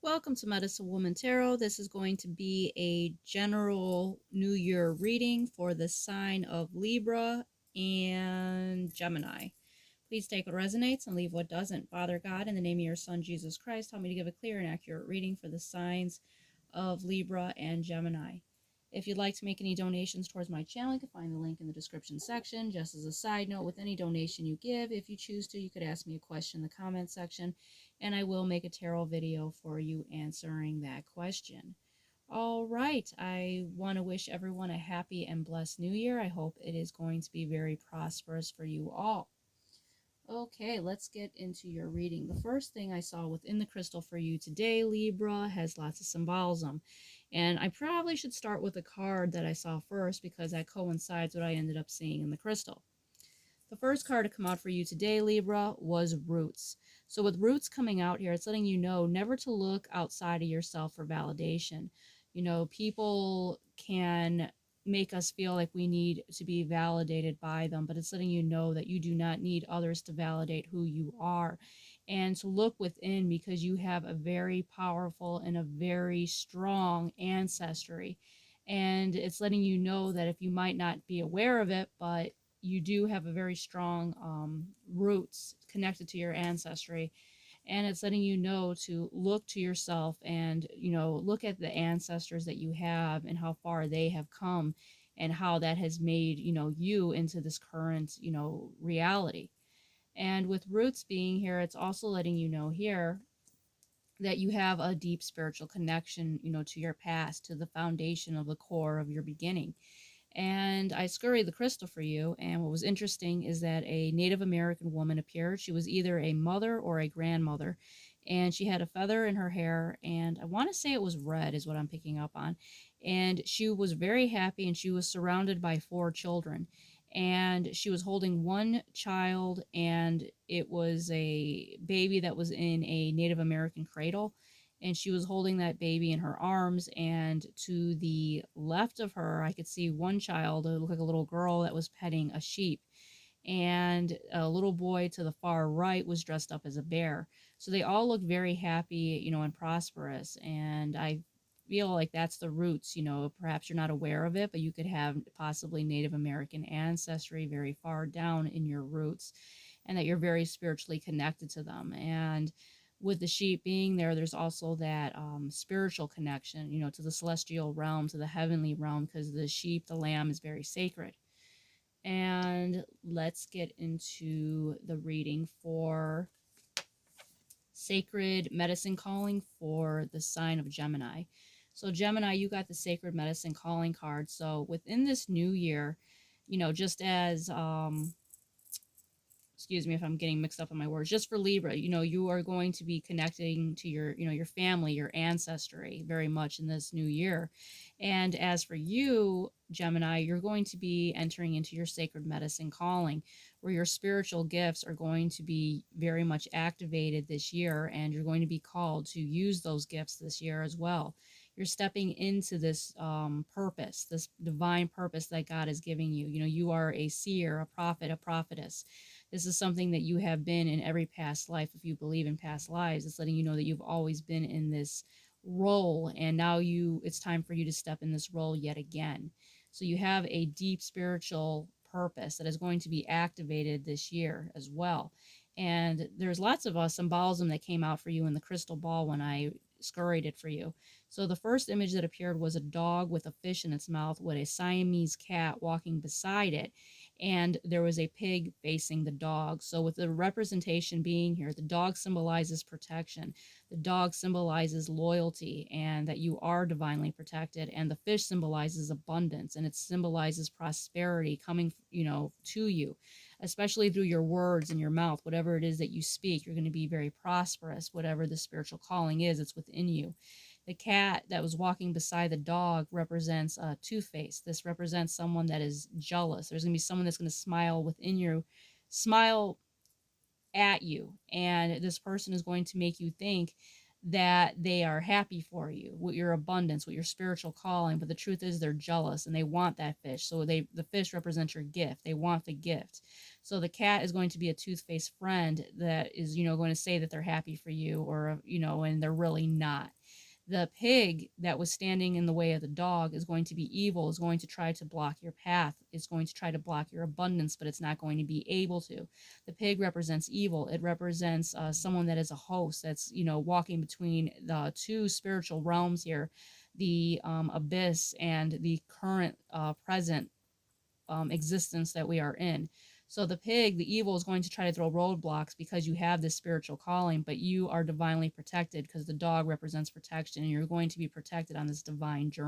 Welcome to Medicine Woman Tarot. This is going to be a general New Year reading for the sign of Libra and Gemini. Please take what resonates and leave what doesn't. Father God, in the name of your Son, Jesus Christ, help me to give a clear and accurate reading for the signs of Libra and Gemini. If you'd like to make any donations towards my channel, you can find the link in the description section. Just as a side note, with any donation you give, if you choose to, you could ask me a question in the comment section, and I will make a tarot video for you answering that question. All right, I want to wish everyone a happy and blessed new year. I hope it is going to be very prosperous for you all. Okay, let's get into your reading. The first thing I saw within the crystal for you today, Libra, has lots of symbolism. And I probably should start with the card that I saw first because that coincides what I ended up seeing in the crystal. The first card to come out for you today, Libra, was Roots. So with Roots coming out here, it's letting you know never to look outside of yourself for validation. You know, people can make us feel like we need to be validated by them, but it's letting you know that you do not need others to validate who you are, and to look within because you have a very powerful and a very strong ancestry. And it's letting you know that if you might not be aware of it, but you do have a very strong roots connected to your ancestry, and it's letting you know to look to yourself and look at the ancestors that you have and how far they have come and how that has made you into this current reality. And with roots being here, it's also letting you know here that you have a deep spiritual connection to your past, to the foundation of the core of your beginning. And I scurried the crystal for you, and what was interesting is that a Native American woman appeared. She was either a mother or a grandmother, and she had a feather in her hair, and I want to say it was red is what I'm picking up on. And she was very happy, and she was surrounded by 4 children, and she was holding one child, and it was a baby that was in a Native American cradle, and she was holding that baby in her arms. And to the left of her, I could see one child, it looked like a little girl, that was petting a sheep, and a little boy to the far right was dressed up as a bear. So they all looked very happy, and prosperous. And I feel like that's the roots. Perhaps you're not aware of it, but you could have possibly Native American ancestry very far down in your roots, and that you're very spiritually connected to them. And with the sheep being there, there's also that spiritual connection, to the celestial realm, to the heavenly realm, because the sheep, the lamb, is very sacred. And let's get into the reading for Sacred Medicine Calling for the sign of Gemini. So Gemini, you got the Sacred Medicine Calling card. So within this new year, just as excuse me if I'm getting mixed up in my words, just for Libra, you are going to be connecting to your family, your ancestry very much in this new year. And as for you, Gemini, you're going to be entering into your sacred medicine calling, where your spiritual gifts are going to be very much activated this year, and you're going to be called to use those gifts this year as well. You're stepping into this purpose, this divine purpose that God is giving you. You are a seer, a prophet, a prophetess. This is something that you have been in every past life. If you believe in past lives, it's letting you know that you've always been in this role, and now it's time for you to step in this role yet again. So you have a deep spiritual purpose that is going to be activated this year as well. And there's lots of symbolism that came out for you in the crystal ball when I scurried it for you. So the first image that appeared was a dog with a fish in its mouth with a Siamese cat walking beside it, and there was a pig facing the dog. So with the representation being here, the dog symbolizes protection, the dog symbolizes loyalty, and that you are divinely protected, and the fish symbolizes abundance, and it symbolizes prosperity coming to you, especially through your words and your mouth. Whatever it is that you speak, you're going to be very prosperous. Whatever the spiritual calling is, it's within you. The cat that was walking beside the dog represents Two-Face. This represents someone that is jealous. There's going to be someone that's going to smile within you, smile at you, and this person is going to make you think that they are happy for you, with your abundance, with your spiritual calling, but the truth is they're jealous and they want that fish. So the fish represents your gift. They want the gift. So the cat is going to be a tooth-faced friend that is going to say that they're happy for you, or and they're really not. The pig that was standing in the way of the dog is going to be evil, is going to try to block your path, is going to try to block your abundance, but it's not going to be able to. The pig represents evil. It represents someone that is a host, that's, walking between the two spiritual realms here, the abyss and the current present existence that we are in. So the pig, the evil, is going to try to throw roadblocks because you have this spiritual calling, but you are divinely protected because the dog represents protection, and you're going to be protected on this divine journey.